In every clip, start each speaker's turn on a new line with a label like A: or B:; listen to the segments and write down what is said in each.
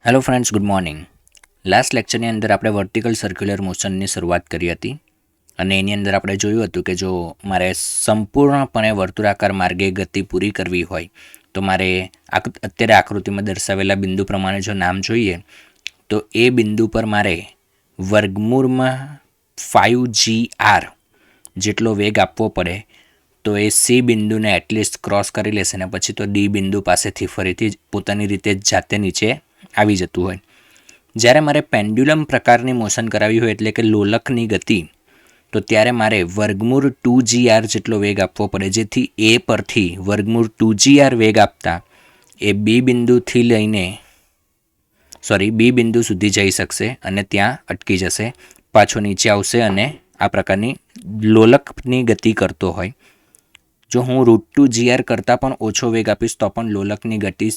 A: Hello friends, good morning. Last લેક્ચરની અંદર આપણે વર્ટિકલ સર્ક્યુલર મોશનની શરૂઆત કરી હતી અને એની અંદર આપણે જોયું હતું કે જો મારે સંપૂર્ણપણે વર્તુળાકાર માર્ગે ગતિ પૂરી કરવી હોય તો મારે અત્યારે આકૃતિમાં દર્શાવેલા બિંદુ પ્રમાણે જો નામ જોઈએ તો એ બિંદુ પર મારે વર્ગમૂળમાં 5GR જેટલો વેગ આપવો પડે. તો એ સી બિંદુને એટલીસ્ટ ક્રોસ કરી લેશે ને પછી તો ડી બિંદુ પાસેથી ફરીથી પોતાની રીતે જાતે નીચે આવી જતું હોય. જ્યારે મારે પેન્ડ્યુલમ પ્રકારની મોશન કરાવી હોય એટલે કે લોલકની ગતિ, તો ત્યારે મારે વર્ગમૂળ 2GR જેટલો વેગ આપવો પડે, જેથી એ પરથી વર્ગમૂળ 2GR વેગ આપતા એ બી બિંદુ સુધી જઈ શકશે અને ત્યાં અટકી જશે, પાછો નીચે આવશે અને આ પ્રકારની લોલકની ગતિ કરતો હોય. જો હું √2GR કરતાં પણ ઓછો વેગ આપીશ તો પણ લોલકની ગતિ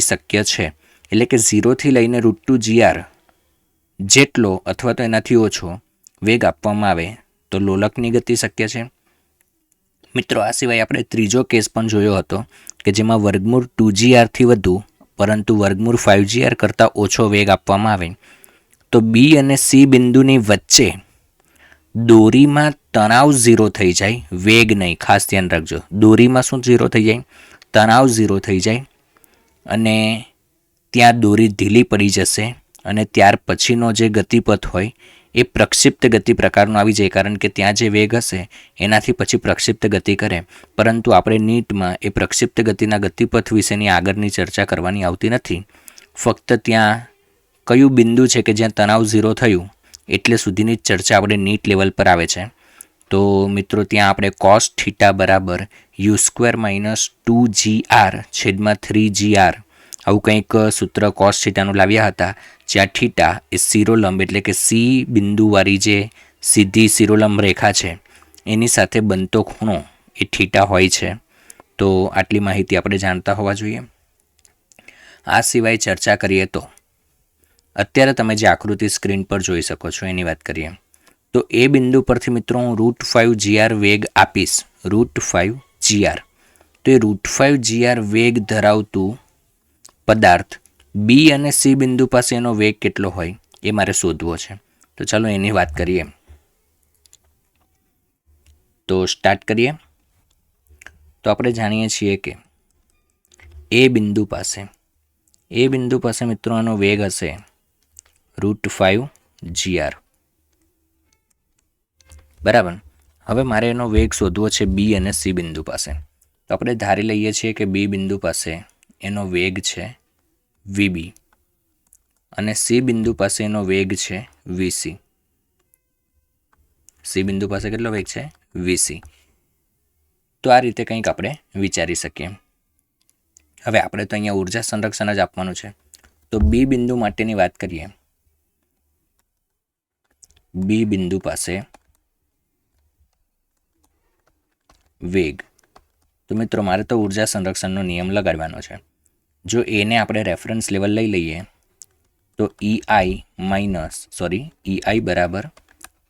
A: શક્ય છે. એટલે કે 0થી લઈને √2GR જેટલો અથવા તો એનાથી ઓછો વેગ આપવામાં આવે તો લોલકની ગતિ શક્ય છે. મિત્રો, આ સિવાય આપણે ત્રીજો કેસ પણ જોયો હતો કે જેમાં વર્ગમૂળ 2GRથી વધુ પરંતુ વર્ગમૂળ 5GR કરતાં ઓછો વેગ આપવામાં આવે તો બી અને સી બિંદુની વચ્ચે દોરીમાં તણાવ 0 થઈ જાય, વેગ નહીં. ખાસ ધ્યાન રાખજો, દોરીમાં શું 0 થઈ જાય? તણાવ 0 થઈ જાય અને ત્યાં દોરી ઢીલી પડી જશે અને ત્યાર પછીનો જે ગતિપથ હોય એ પ્રક્ષિપ્ત ગતિ પ્રકારનો આવી જાય, કારણ કે ત્યાં જે વેગ હશે એનાથી પછી પ્રક્ષિપ્ત ગતિ કરે. પરંતુ આપણે નીટમાં એ પ્રક્ષિપ્ત ગતિના ગતિપથ વિશેની આગળની ચર્ચા કરવાની આવતી નથી. ફક્ત ત્યાં કયું બિંદુ છે કે જ્યાં તણાવ 0 થયું એટલે સુધીની ચર્ચા આપણે નીટ લેવલ પર આવે છે. તો મિત્રો, ત્યાં આપણે cos θ બરાબર u² - 2GR/3GR આવું કંઈક સૂત્ર cos θનું લાવ્યા હતા, જ્યાં થીટા એ શિરોલંબ એટલે કે સી બિંદુવાળી જે સીધી શિરોલંબ રેખા છે એની સાથે બનતો ખૂણો એ થીટા હોય છે. તો આટલી માહિતી આપણે જાણતા હોવા જોઈએ. આ સિવાય ચર્ચા કરીએ તો અત્યારે તમે જે આકૃતિ સ્ક્રીન પર જોઈ શકો છો એની વાત કરીએ તો એ બિંદુ પરથી મિત્રો હું √5GR વેગ આપીશ. √5GR તો એ √5GR વેગ ધરાવતું પદાર્થ બી અને સી બિંદુ પાસે એનો વેગ કેટલો હોય એ મારે શોધવો છે. તો ચાલો એની વાત કરીએ. તો સ્ટાર્ટ કરીએ. તો આપણે જાણીએ છીએ કે એ બિંદુ પાસે મિત્રો એનો વેગ હશે √5GR. બરાબર. હવે મારે એનો વેગ શોધવો છે બી અને સી બિંદુ પાસે. તો આપણે ધારી લઈએ છીએ કે બી બિંદુ પાસે એનો વેગ છે VB અને સી બિંદુ પાસે એનો વેગ છે VC. સી બિંદુ પાસે કેટલો વેગ છે? VC. તો આ રીતે કંઈક આપણે વિચારી શકીએ. હવે આપણે તો અહીંયા ઉર્જા સંરક્ષણ જ આપવાનું છે. તો બી બિંદુ માટેની વાત કરીએ. બી બિંદુ પાસે વેગ. તો મિત્રો, મારે તો ઉર્જા સંરક્ષણનો નિયમ લગાડવાનો છે. જો એને આપણે રેફરન્સ લેવલ લઈ લઈએ તો EI બરાબર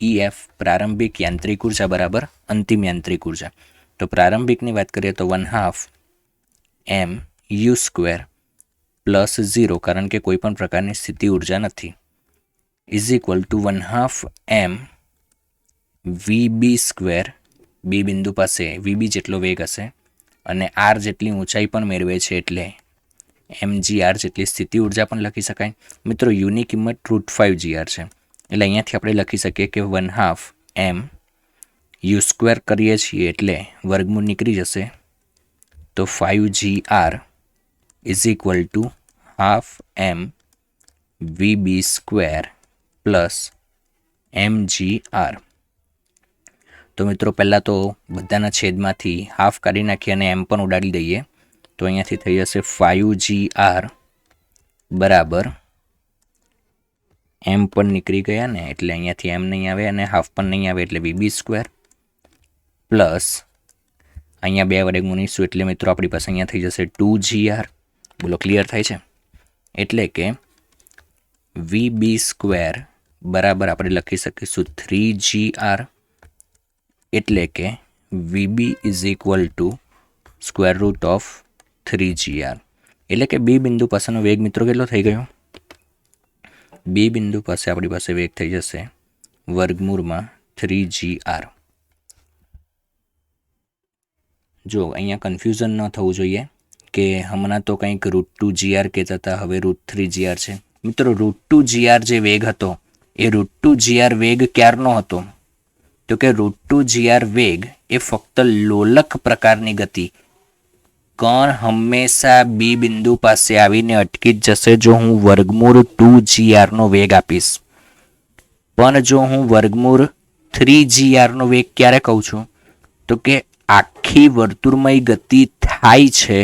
A: EF પ્રારંભિક યાંત્રિક ઉર્જા બરાબર અંતિમ યાંત્રિક ઉર્જા. તો પ્રારંભિકની વાત કરીએ તો 1/2 MU² + 0, કારણ કે કોઈ પણ પ્રકારની સ્થિતિ ઉર્જા નથી, = 1/2 MVB². બી બિંદુ પાસે VB જેટલો વેગ હશે અને R જેટલી ઊંચાઈ પણ મેળવે છે એટલે mgr જેટલી સ્થિતિ ઉર્જા પણ લખી શકાય. મિત્રો, યુની કિંમત √5GR છે એટલે અહીંયાથી આપણે લખી શકીએ કે 1/2 MU² કરીએ છીએ એટલે વર્ગમૂળ નીકળી જશે. તો 5GR = 1/2 MVB² + mgr. તો મિત્રો, પહેલાં તો બધાના છેદમાંથી હાફ કાઢી નાખીએ અને એમ પણ ઉડાડી દઈએ. તો અહીંયાથી થઈ જશે 5GR બરાબર એમ પણ નીકળી ગયા ને એટલે અહીંયાથી એમ નહીં આવે અને હાફ પણ નહીં આવે એટલે VB² પ્લસ અહીંયા 2 વડે ગુણીશું એટલે મિત્રો આપણી પાસે અહીંયા થઈ જશે 2GR. બોલો, ક્લિયર થાય છે? એટલે કે VB² બરાબર આપણે લખી શકીશું 3GR. એટલે કે VB = √3GR. એટલે કે બી બિંદુ પાસેનો વેગ મિત્રો કેટલો થઈ ગયો? બી બિંદુ પાસે આપણી પાસે વેગ થઈ જશે વર્ગમૂળમાં 3gr. જો અહીંયા કન્ફ્યુઝન ન થવું જોઈએ કે હમણાં તો કંઈક √2gr કહેતા હતા, હવે √3gr છે. મિત્રો √2gr જે વેગ હતો એ √2gr વેગ ક્યારનો હતો? તો કે √2gr વેગ એ ફક્ત લોલક પ્રકારની ગતિ, કણ હંમેશા બી બિંદુ પાસે આવીને અટકી જ જશે જો હું વર્ગમૂળ 2gr નો વેગ આપીશ. પણ જો હું વર્ગમૂળ 3gr નો વેગ ક્યારે કહું છું? તો કે આખી વર્તુળમય ગતિ થાય છે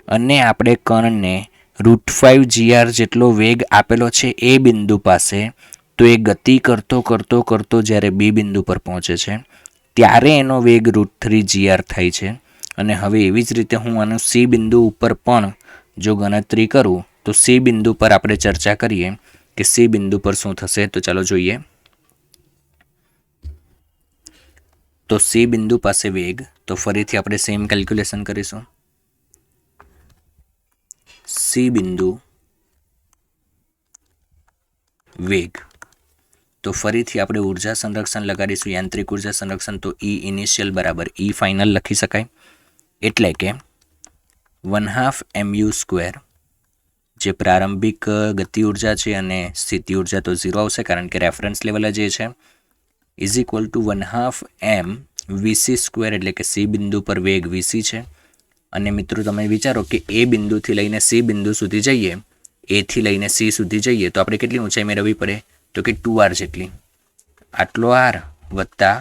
A: અને આપણે કણને √5gr જેટલો વેગ આપેલો છે એ બિંદુ પાસે, તો એ ગતિ કરતો કરતો કરતો જ્યારે બી બિંદુ પર પહોંચે છે ત્યારે એનો વેગ √3gr થાય છે. અને હવે એવી જ રીતે હું આનું સી બિંદુ ઉપર પણ જો ગણતરી કરું તો સી બિંદુ પર આપણે ચર્ચા કરીએ કે સી બિંદુ પર શું થશે. તો ચાલો જોઈએ. તો સી બિંદુ પાસે વેગ, તો ફરીથી આપણે સેમ કેલ્ક્યુલેશન કરીશું. સી બિંદુ વેગ, તો ફરીથી આપણે ઉર્જા સંરક્ષણ લગાડીશું, યાંત્રિક ઉર્જા સંરક્ષણ. તો E ઇનિશિયલ બરાબર E ફાઇનલ લખી શકાય, એટલે કે 1/2 mu² જે પ્રારંભિક ગતિ ઉર્જા છે અને સ્થિતિ ઉર્જા તો 0 આવશે કારણ કે રેફરન્સ લેવલ જે છે, is equal to 1/2 m vc², એટલે કે સી બિંદુ પર વેગ vc છે. અને મિત્રો તમે વિચારો કે એ બિંદુથી લઈને સી બિંદુ સુધી જઈએ, એથી લઈને સી સુધી જઈએ તો આપણે કેટલી ઊંચાઈ મેળવવી પડે? તો કે 2r જેટલી. આટલો r વત્તા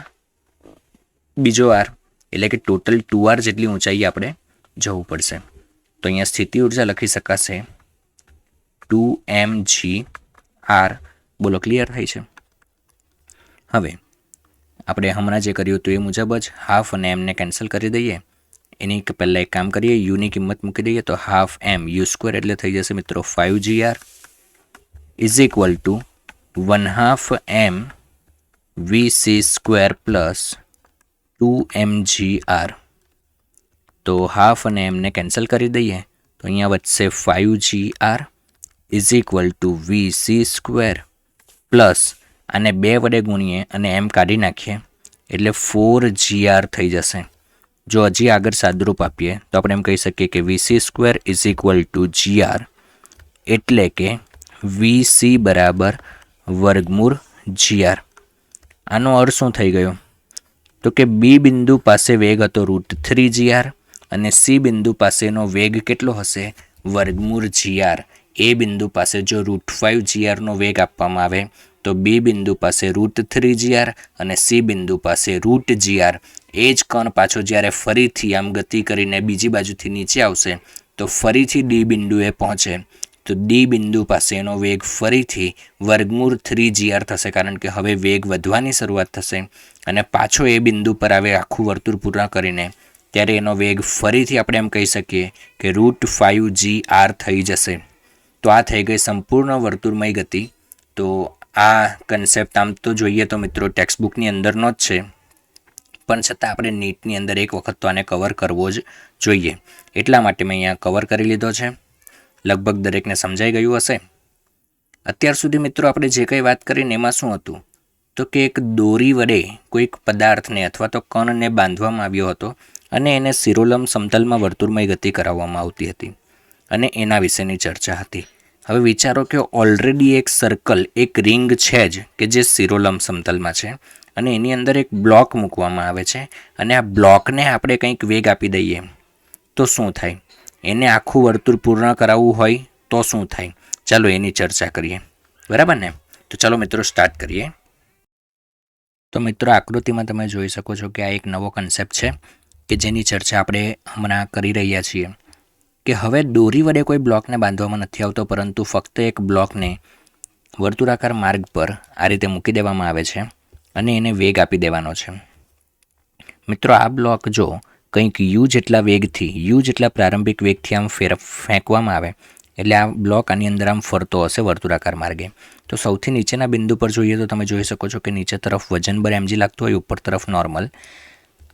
A: બીજો r, એટલે કે ટોટલ 2r જેટલી ઊંચાઈ આપણે જવું પડશે. તો અહીંયા સ્થિતિ ઉર્જા લખી શકાશે 2mgr. બોલો, ક્લિયર થઈ છે? હવે આપણે હમણાં જે કર્યું હતું એ મુજબ જ હાફ અને એમને કેન્સલ કરી દઈએ. એની પહેલાં એક કામ કરીએ, યુની કિંમત મૂકી દઈએ તો 1/2 m u² એટલે થઈ જશે મિત્રો 5gr is equal to 1/2 m vc² plus 2mgr. તો હાફ અને એમને કેન્સલ કરી દઈએ તો અહીંયા વધશે 5gr is equal to vc² plus આને 2 વડે ગુણીએ અને એમ કાઢી નાખીએ એટલે 4gr થઈ જશે. જો હજી આગળ સાદરૂપ આપીએ તો આપણે એમ કહી શકીએ કે vc² is equal to gr, એટલે કે vc બરાબર વર્ગમૂળ gr. આનો અર્થ શું થઈ ગયો? તો કે બી બિંદુ પાસે વેગ હતો √3gr અને સી બિંદુ પાસેનો વેગ કેટલો હશે? વર્ગમૂળ gr. એ બિંદુ પાસે જો √5gr નો વેગ આપવામાં આવે તો બી બિંદુ પાસે √3gr અને સી બિંદુ પાસે √gr. એ જ કણ પાછો જ્યારે ફરીથી આમ ગતિ કરીને બીજી બાજુથી નીચે આવશે તો ફરીથી ડી બિંદુએ પહોંચે તો ડી બિંદુ પાસેનો વેગ ફરીથી વર્ગમૂળ 3gr થશે, કારણ કે હવે વેગ વધવાની શરૂઆત થશે અને પાછો એ બિંદુ પર આવે આખું વર્તુળ પૂર્ણ કરીને ત્યારે એનો વેગ ફરીથી આપણે એમ કહી શકીએ કે √5gr થઈ જશે. તો આ થઈ ગઈ સંપૂર્ણ વર્તુળમય ગતિ. તો આ કન્સેપ્ટ આમ તો જોઈએ તો મિત્રો ટેક્સ્ટબુકની અંદરનો જ છે, પણ છતાં આપણે નીટની અંદર એક વખત તો આને કવર કરવો જ જોઈએ. એટલા માટે મેં અહીંયા કવર કરી લીધો છે. લગભગ દરેકને સમજાઈ ગયું હશે. અત્યાર સુધી મિત્રો આપણે જે કંઈ વાત કરીને એમાં શું હતું? તો કે એક દોરી વડે કોઈક પદાર્થને અથવા તો કણને બાંધવામાં આવ્યો હતો અને એને સિરોલમ સમતલમાં વર્તુળમય ગતિ કરાવવામાં આવતી હતી અને એના વિશેની ચર્ચા હતી. હવે વિચારો કે ઓલરેડી એક સર્કલ, એક રિંગ છે જ કે જે સિરોલમ સમતલમાં છે અને એની અંદર એક બ્લોક મૂકવામાં આવે છે અને આ બ્લોકને આપણે કંઈક વેગ આપી દઈએ તો શું થાય? એને આખું વર્તુળ પૂર્ણ કરાવવું હોય તો શું થાય? ચાલો એની ચર્ચા કરીએ, બરાબર ને? તો ચાલો મિત્રો સ્ટાર્ટ કરીએ. તો મિત્રો આકૃતિમાં તમે જોઈ શકો છો કે આ એક નવો કન્સેપ્ટ છે કે જેની ચર્ચા આપણે હમણાં કરી રહ્યા છીએ કે હવે દોરી વડે કોઈ બ્લોકને બાંધવામાં નથી આવતો, પરંતુ ફક્ત એક બ્લોકને વર્તુળાકાર માર્ગ પર આ રીતે મૂકી દેવામાં આવે છે અને એને વેગ આપી દેવાનો છે. મિત્રો આ બ્લોક જો કંઈક યુ જેટલા વેગથી, યુ જેટલા પ્રારંભિક વેગથી આમ ફેંકવામાં આવે એટલે આ બ્લોક આની અંદર આમ ફરતો હશે વર્તુળાકાર માર્ગે. તો સૌથી નીચેના બિંદુ પર જોઈએ તો તમે જોઈ શકો છો કે નીચે તરફ વજનબર mg લાગતું હોય, ઉપર તરફ નોર્મલ.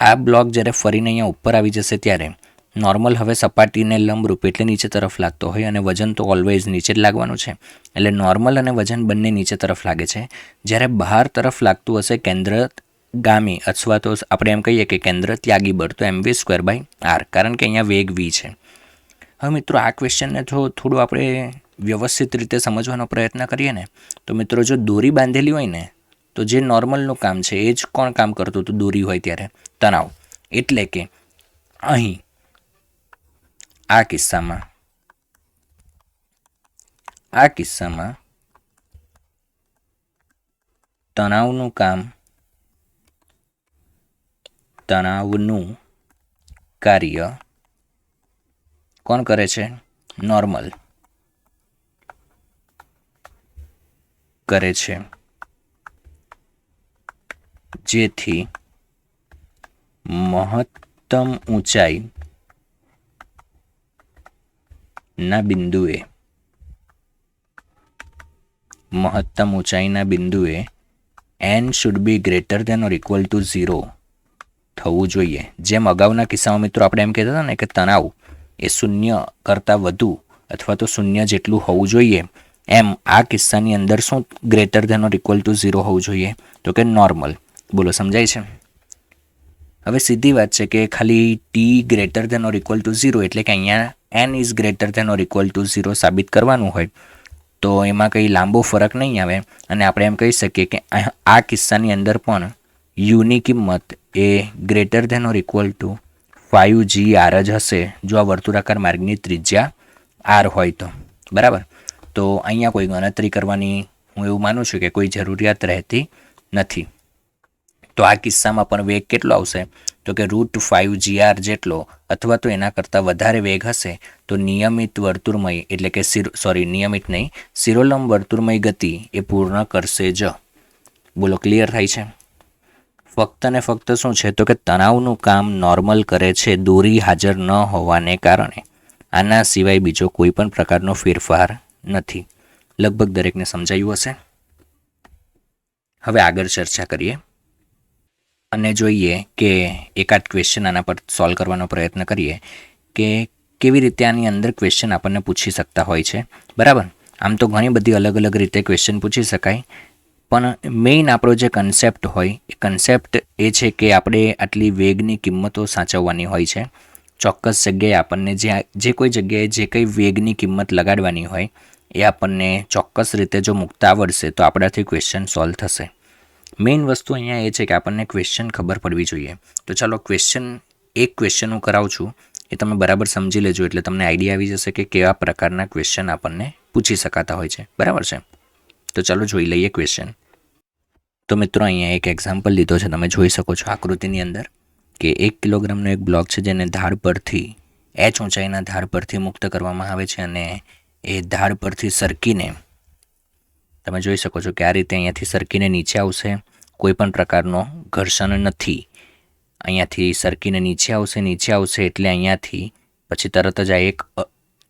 A: આ બ્લોક જ્યારે ફરીને અહીંયા ઉપર આવી જશે ત્યારે નોર્મલ હવે સપાટીને લંબરૂપ એટલે નીચે તરફ લાગતો હોય અને વજન તો ઓલવેઝ નીચે જ લાગવાનું છે. એટલે નોર્મલ અને વજન બંને નીચે તરફ લાગે છે. જ્યારે બહાર તરફ લાગતું હશે કેન્દ્રગામી અથવા તો આપણે એમ કહીએ કે કેન્દ્ર ત્યાગી બળ, તો mv²/r, કારણ કે અહીંયા વેગ v છે. હવે મિત્રો આ ક્વેશ્ચનને થોડું આપણે વ્યવસ્થિત રીતે સમજવાનો પ્રયત્ન કરીએ ને તો મિત્રો જો દોરી બાંધેલી હોય ને તો જે નોર્મલનું કામ છે એ જ કોણ કામ કરતું હતું દોરી હોય ત્યારે? તણાવ. એટલે કે અહીં આ કિસ્સામાં તણાવનું કાર્ય કોણ કરે છે? નોર્મલ કરે છે, જેથી મહત્તમ ઊંચાઈના બિંદુએ n should be greater than or equal to 0 થવું જોઈએ. જેમ અગાઉના કિસ્સામાં મિત્રો આપણે એમ કહેતા હતા ને કે તણાવ એ શૂન્ય કરતાં વધુ અથવા તો શૂન્ય જેટલું હોવું જોઈએ, એમ આ કિસ્સાની અંદર શું greater than or equal to 0 હોવું જોઈએ? તો કે નોર્મલ. બોલો, સમજાય છે? હવે સીધી વાત છે કે ખાલી t greater than or equal to 0 એટલે કે અહીંયા n is greater than or equal to 0 સાબિત કરવાનું હોય તો એમાં કંઈ લાંબો ફરક નહીં આવે અને આપણે એમ કહી શકીએ કે આ કિસ્સાની અંદર પણ યુની કિંમત એ greater than or equal to 5gr જ હશે જો આ વર્તુળાકાર માર્ગની ત્રિજ્યા r હોય તો. બરાબર. તો અહીંયા કોઈ ગણતરી કરવાની હું એવું માનું છું કે કોઈ જરૂરિયાત રહેતી નથી. તો આ કિસ્સામાં પણ વેગ કેટલો આવશે? તો કે √5gr જેટલો અથવા તો એના કરતાં વધારે વેગ હશે તો નિયમિત વર્તુળમય એટલે કે શિરોલંબ વર્તુળમય ગતિ એ પૂર્ણ કરશે જ. બોલો, ક્લિયર થાય છે? ફક્ત ને ફક્ત શું છે તો કે તણાવનું કામ નોર્મલ કરે છે દોરી હાજર ન હોવાને કારણે. આના સિવાય બીજો કોઈ પણ પ્રકારનો ફેરફાર નથી. લગભગ દરેકને સમજાયું હશે. હવે આગળ ચર્ચા કરીએ અને જોઈએ કે એકાદ ક્વેશ્ચન આના પર સોલ્વ કરવાનો પ્રયત્ન કરીએ કે કેવી રીતે આની અંદર ક્વેશ્ચન આપણને પૂછી શકતા હોય છે. બરાબર. આમ તો ઘણી બધી અલગ અલગ રીતે ક્વેશ્ચન પૂછી શકાય, પણ મેઇન આપણો જે કન્સેપ્ટ હોય એ કન્સેપ્ટ એ છે કે આપણે આટલી વેગની કિંમતો સાચવવાની હોય છે. ચોક્કસ જગ્યાએ આપણને જે કોઈ જગ્યાએ જે કંઈ વેગની કિંમત લગાડવાની હોય એ આપણને ચોક્કસ રીતે જો મૂકતા આવડશે તો આપણાથી ક્વેશ્ચન સોલ્વ થશે. મેઇન વસ્તુ અહીંયા એ છે કે આપણને ક્વેશ્ચન ખબર પડવી જોઈએ. તો ચાલો એક ક્વેશ્ચન હું કરાવું છું, એ તમે બરાબર સમજી લેજો એટલે તમને આઈડિયા આવી જશે કે કેવા પ્રકારના ક્વેશ્ચન આપણને પૂછી શકાતા હોય છે. બરાબર છે? તો ચાલો જોઈ લઈએ ક્વેશ્ચન. તો મિત્રો અહીંયા એક એક્ઝામ્પલ લીધો છે, તમે જોઈ શકો છો આકૃતિની અંદર કે 1 કિલોગ્રામનો એક બ્લોક છે જેને ધાર પરથી h ઊંચાઈના ધાર પરથી મુક્ત કરવામાં આવે છે અને એ ધાર પરથી સરકીને તમે જોઈ શકો છો કે આ રીતે અહીંયાથી સરકીને નીચે આવશે. કોઈ પણ પ્રકારનો ઘર્ષણ નથી. અહીંયાથી સરકીને નીચે આવશે એટલે અહીંયાથી પછી તરત જ આ એક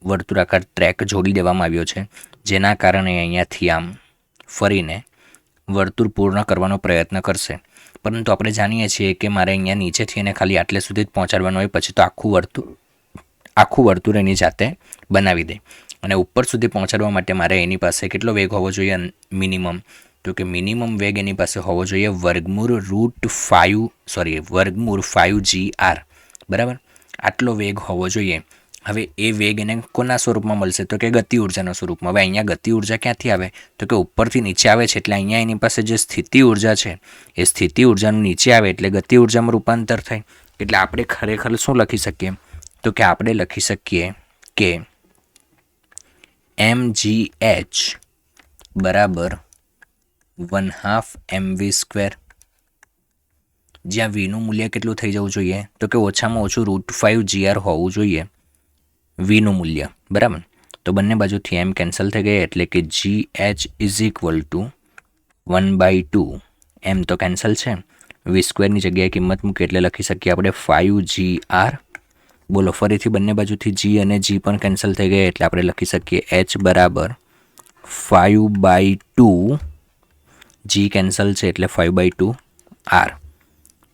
A: વર્તુળાકાર ટ્રેક જોડી દેવામાં આવ્યો છે, જેના કારણે અહીંયાથી આમ ફરીને વર્તુળ પૂર્ણ કરવાનો પ્રયત્ન કરશે. પરંતુ આપણે જાણીએ છીએ કે મારે અહીંયા નીચેથી એને ખાલી આટલે સુધી જ પહોંચાડવાનું હોય, પછી તો આખું વર્તુળ એની જાતે બનાવી દે. અને ઉપર સુધી પહોંચાડવા માટે મારે એની પાસે કેટલો વેગ હોવો જોઈએ મિનિમમ? તો કે મિનિમમ વેગ એની પાસે હોવો જોઈએ વર્ગમૂળ 5gr. બરાબર? આટલો વેગ હોવો જોઈએ. હવે એ વેગ એને કોના સ્વરૂપમાં મળશે? તો કે ગતિ ઉર્જાના સ્વરૂપમાં. હવે અહીંયા ગતિ ઉર્જા ક્યાંથી આવે? તો કે ઉપરથી નીચે આવે છે એટલે અહીંયા એની પાસે જે સ્થિતિ ઉર્જા છે એ સ્થિતિ ઉર્જાનું નીચે આવે એટલે ગતિ ઉર્જામાં રૂપાંતર થાય. એટલે આપણે ખરેખર શું લખી શકીએ? તો કે આપણે લખી શકીએ કે mgh બરાબર 1/2 mv², જ્યાં વીનું મૂલ્ય કેટલું થઈ જવું જોઈએ? તો કે ઓછામાં ઓછું √5gr હોવું જોઈએ વીનું મૂલ્ય. બરાબર? તો બંને બાજુથી એમ કેન્સલ થઈ ગયા એટલે કે gh ઇઝ ઇક્વલ ટુ 1/2. એમ તો કેન્સલ છે, v² જગ્યાએ કિંમત મૂકી એટલે લખી શકીએ આપણે 5gr. બોલો, ફરીથી બંને બાજુથી g અને g પણ કેન્સલ થઈ ગયા એટલે આપણે લખી શકીએ h બરાબર 5/2. g કેન્સલ છે એટલે 5/2r.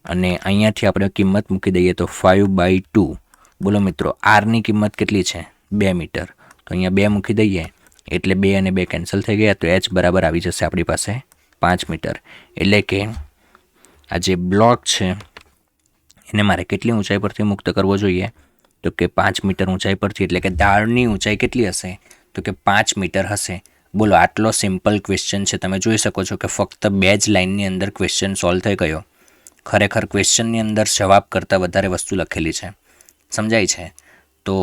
A: અને અહીંયાથી આપણે કિંમત મૂકી દઈએ તો 5/2 બોલો મિત્રો, આરની કિંમત કેટલી છે? 2 મીટર. તો અહીંયા 2 મૂકી દઈએ એટલે 2 અને 2 કેન્સલ થઈ ગયા. તો એચ બરાબર આવી જશે આપણી પાસે 5 મીટર. એટલે કે આ જે બ્લોક છે એને મારે કેટલી ઊંચાઈ પરથી મુક્ત કરવો જોઈએ? તો કે 5 મીટર ઊંચાઈ પરથી. એટલે કે દાળની ઊંચાઈ કેટલી હશે? તો કે 5 મીટર હશે. બોલો, આટલો સિમ્પલ ક્વેશ્ચન છે. તમે જોઈ શકો છો કે ફક્ત 2 જ લાઇનની અંદર ક્વેશ્ચન સોલ્વ થઈ ગયો. ખરેખર ક્વેશ્ચનની અંદર જવાબ કરતાં વધારે વસ્તુ લખેલી છે. સમજાય છે? તો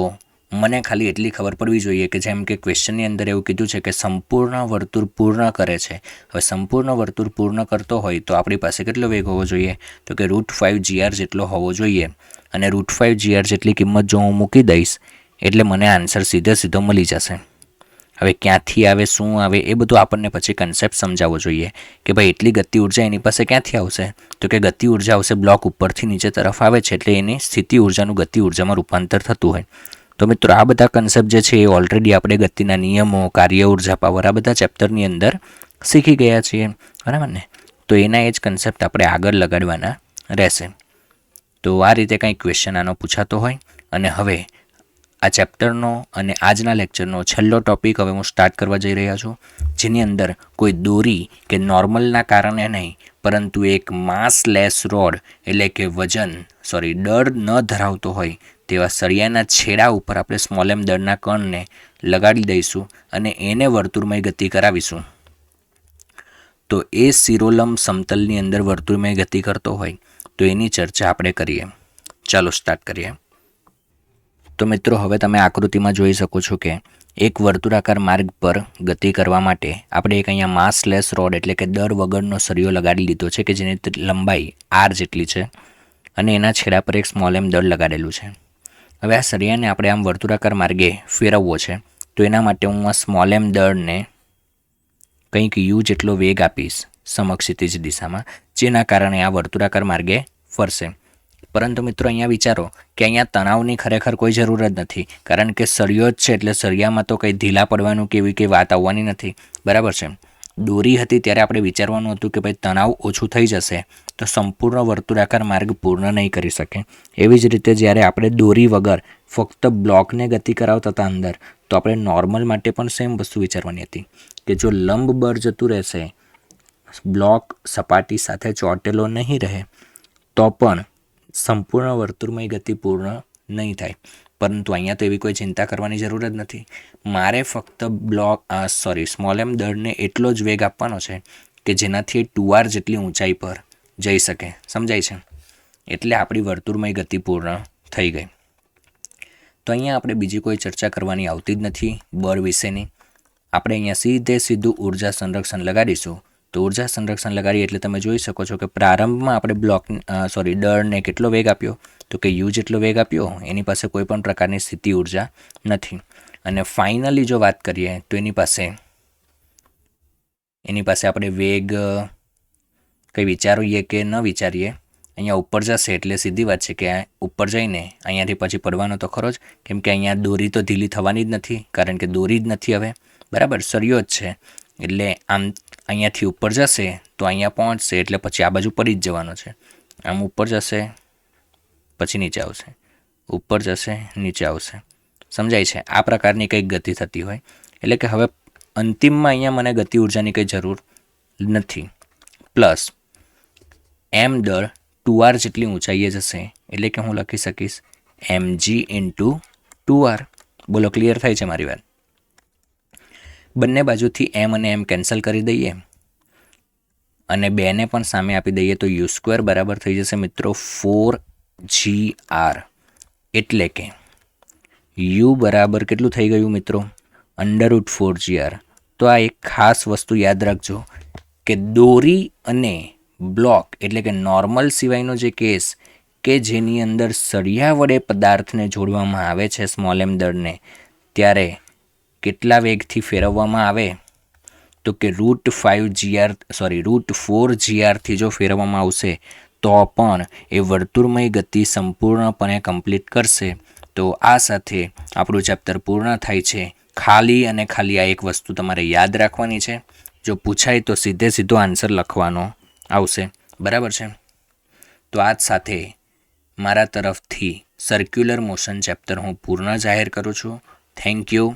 A: મને ખાલી એટલી ખબર પડવી જોઈએ કે જેમ કે ક્વેશ્ચનની અંદર એવું કીધું છે કે સંપૂર્ણ વર્તુળ પૂર્ણ કરે છે. હવે સંપૂર્ણ વર્તુળ પૂર્ણ કરતો હોય તો આપણી પાસે કેટલો વેગ હોવો જોઈએ? તો કે √5 GR જેટલો હોવો જોઈએ. અને √5 GR જેટલી કિંમત જો હું મૂકી દઈશ એટલે મને આન્સર સીધો મળી જશે. હવે ક્યાંથી આવે, શું આવે, એ બધું આપણને પછી કન્સેપ્ટ સમજાવવો જોઈએ કે ભાઈ એટલી ગતિ ઉર્જા એની પાસે ક્યાંથી આવશે? તો કે ગતિ ઉર્જા આવશે બ્લોક ઉપરથી નીચે તરફ આવે છે એટલે એની સ્થિતિ ઉર્જાનું ગતિ ઉર્જામાં રૂપાંતર થતું હોય. તો મિત્રો, આ બધા કન્સેપ્ટ જે છે એ ઓલરેડી આપણે ગતિના નિયમો, કાર્ય ઉર્જા, પાવર, આ બધા ચેપ્ટરની અંદર શીખી ગયા છીએ. બરાબર ને? તો એના એ જ કન્સેપ્ટ આપણે આગળ લગાડવાના રહેશે. તો આ રીતે કંઈ ક્વેશ્ચન આનો પૂછાતો હોય. અને હવે આ ચેપ્ટરનો અને આજના લેક્ચરનો છેલ્લો ટોપિક હવે હું સ્ટાર્ટ કરવા જઈ રહ્યા છું, જેની અંદર કોઈ દોરી કે નોર્મલના કારણે નહીં, પરંતુ એક માસલેસ રોડ એટલે કે દળ ન ધરાવતો હોય તેવા સળિયાના છેડા ઉપર આપણે સ્મોલ એમ દળના કણને લગાડી દઈશું અને એને વર્તુળમય ગતિ કરાવીશું. તો એ શિરોલંબ સમતલની અંદર વર્તુળમય ગતિ કરતો હોય તો એની ચર્ચા આપણે કરીએ. ચાલો સ્ટાર્ટ કરીએ. તો મિત્રો, હવે તમે આકૃતિમાં જોઈ શકો છો કે એક વર્તુળાકાર માર્ગ પર ગતિ કરવા માટે આપણે એક અહીંયા માસલેસ રોડ એટલે કે દર વગરનો સળિયો લગાડી લીધો છે કે જેની લંબાઈ r જેટલી છે અને એના છેડા પર એક સ્મોલ એમ દળ લગાડેલું છે. હવે આ સળિયાને આપણે આમ વર્તુળાકાર માર્ગે ફેરવવો છે. તો એના માટે હું આ સ્મોલ એમ દળને કંઈક u જેટલો વેગ આપીશ સમક્ષિતિજ દિશામાં, જેના કારણે આ વર્તુળાકાર માર્ગે ફરશે. પરંતુ મિત્રો, અહીંયા વિચારો કે અહીંયા તણાવની ખરેખર કોઈ જરૂર જ નથી, કારણ કે સળિયો જ છે એટલે સળિયામાં તો કંઈ ઢીલા પડવાનું કે એવી કંઈ વાત આવવાની નથી. બરાબર છે? દોરી હતી ત્યારે આપણે વિચારવાનું હતું કે ભાઈ તણાવ ઓછું થઈ જશે તો સંપૂર્ણ વર્તુળાકાર માર્ગ પૂર્ણ નહીં કરી શકે. એવી જ રીતે જ્યારે આપણે દોરી વગર ફક્ત બ્લોકને ગતિ કરાવતા હતા અંદર, તો આપણે નોર્મલ માટે પણ સેમ વસ્તુ વિચારવાની હતી કે જો લંબ બળ જતું રહેશે, બ્લોક સપાટી સાથે ચોંટેલો નહીં રહે, તો પણ સંપૂર્ણ વર્તુળમય ગતિ પૂર્ણ નહીં થાય. પરંતુ અહીંયા તો એવી કોઈ ચિંતા કરવાની જરૂર જ નથી. મારે ફક્ત સ્મોલ એમ દળને એટલો જ વેગ આપવાનો છે કે જેનાથી 2r જેટલી ઊંચાઈ પર જઈ શકે. સમજાય છે? એટલે આપણી વર્તુળમય ગતિ પૂર્ણ થઈ ગઈ. તો અહીંયા આપણે બીજી કોઈ ચર્ચા કરવાની આવતી જ નથી બળ વિશેની. આપણે અહીંયા સીધું ઉર્જા સંરક્ષણ લગાડીશું. તો ઉર્જા સંરક્ષણ લગાડીએ એટલે તમે જોઈ શકો છો કે પ્રારંભમાં આપણે દળને કેટલો વેગ આપ્યો? તો કે u જેટલો વેગ આપ્યો. એની પાસે કોઈ પણ પ્રકારની સ્થિતિ ઉર્જા નથી. અને ફાઇનલી જો વાત કરીએ તો એની પાસે આપણે વેગ કંઈ વિચારીએ કે ન વિચારીએ, અહીંયા ઉપર જશે એટલે સીધી વાત છે કે ઉપર જઈને અહીંયાથી પછી પડવાનો તો ખરો જ, કેમ કે અહીંયા દોરી તો ઢીલી થવાની જ નથી, કારણ કે દોરી જ નથી. હવે બરાબર, સળિયો જ છે એટલે આમ અહીંયાથી ઉપર જશે તો અહીંયા પહોંચશે એટલે પછી આ બાજુ પડી જ જવાનો છે. આમ ઉપર જશે પછી નીચે આવશે, ઉપર જશે નીચે આવશે. સમજાય છે? આ પ્રકારની કંઈક ગતિ થતી હોય. એટલે કે હવે અંતિમમાં અહીંયા મને ગતિ ઉર્જાની કંઈ જરૂર નથી. પ્લસ m દળ 2r જેટલી ઊંચાઈએ જશે એટલે કે હું લખી શકીશ mg × 2r. બોલો, ક્લિયર થાય છે મારી વાત? બંને બાજુથી m અને m કેન્સલ કરી દઈએ અને 2ને પણ સામે આપી દઈએ તો u² બરાબર થઈ જશે મિત્રો 4gr. એટલે કે u બરાબર કેટલું થઈ ગયું મિત્રો? √4gr. તો આ એક ખાસ વસ્તુ યાદ રાખજો કે દોરી અને બ્લોક એટલે કે નોર્મલ સિવાયનો જે કેસ કે જેની અંદર સળિયા વડે પદાર્થને જોડવામાં આવે છે સ્મોલ એમ દળને, ત્યારે કેટલા વેગથી ફેરવવામાં આવે? તો કે √4gr થી જો ફેરવવામાં આવશે તો પણ એ વર્તુળમય ગતિ સંપૂર્ણપણે કમ્પ્લીટ કરશે. તો આ સાથે આપણું ચેપ્ટર પૂર્ણ થાય છે. ખાલી અને ખાલી આ એક વસ્તુ તમારે યાદ રાખવાની છે. જો પૂછાય તો સીધો આન્સર લખવાનો આવશે. બરાબર છે? તો આજ સાથે મારા તરફથી સર્ક્યુલર મોશન ચેપ્ટર હું પૂર્ણ જાહેર કરું છું. Thank you.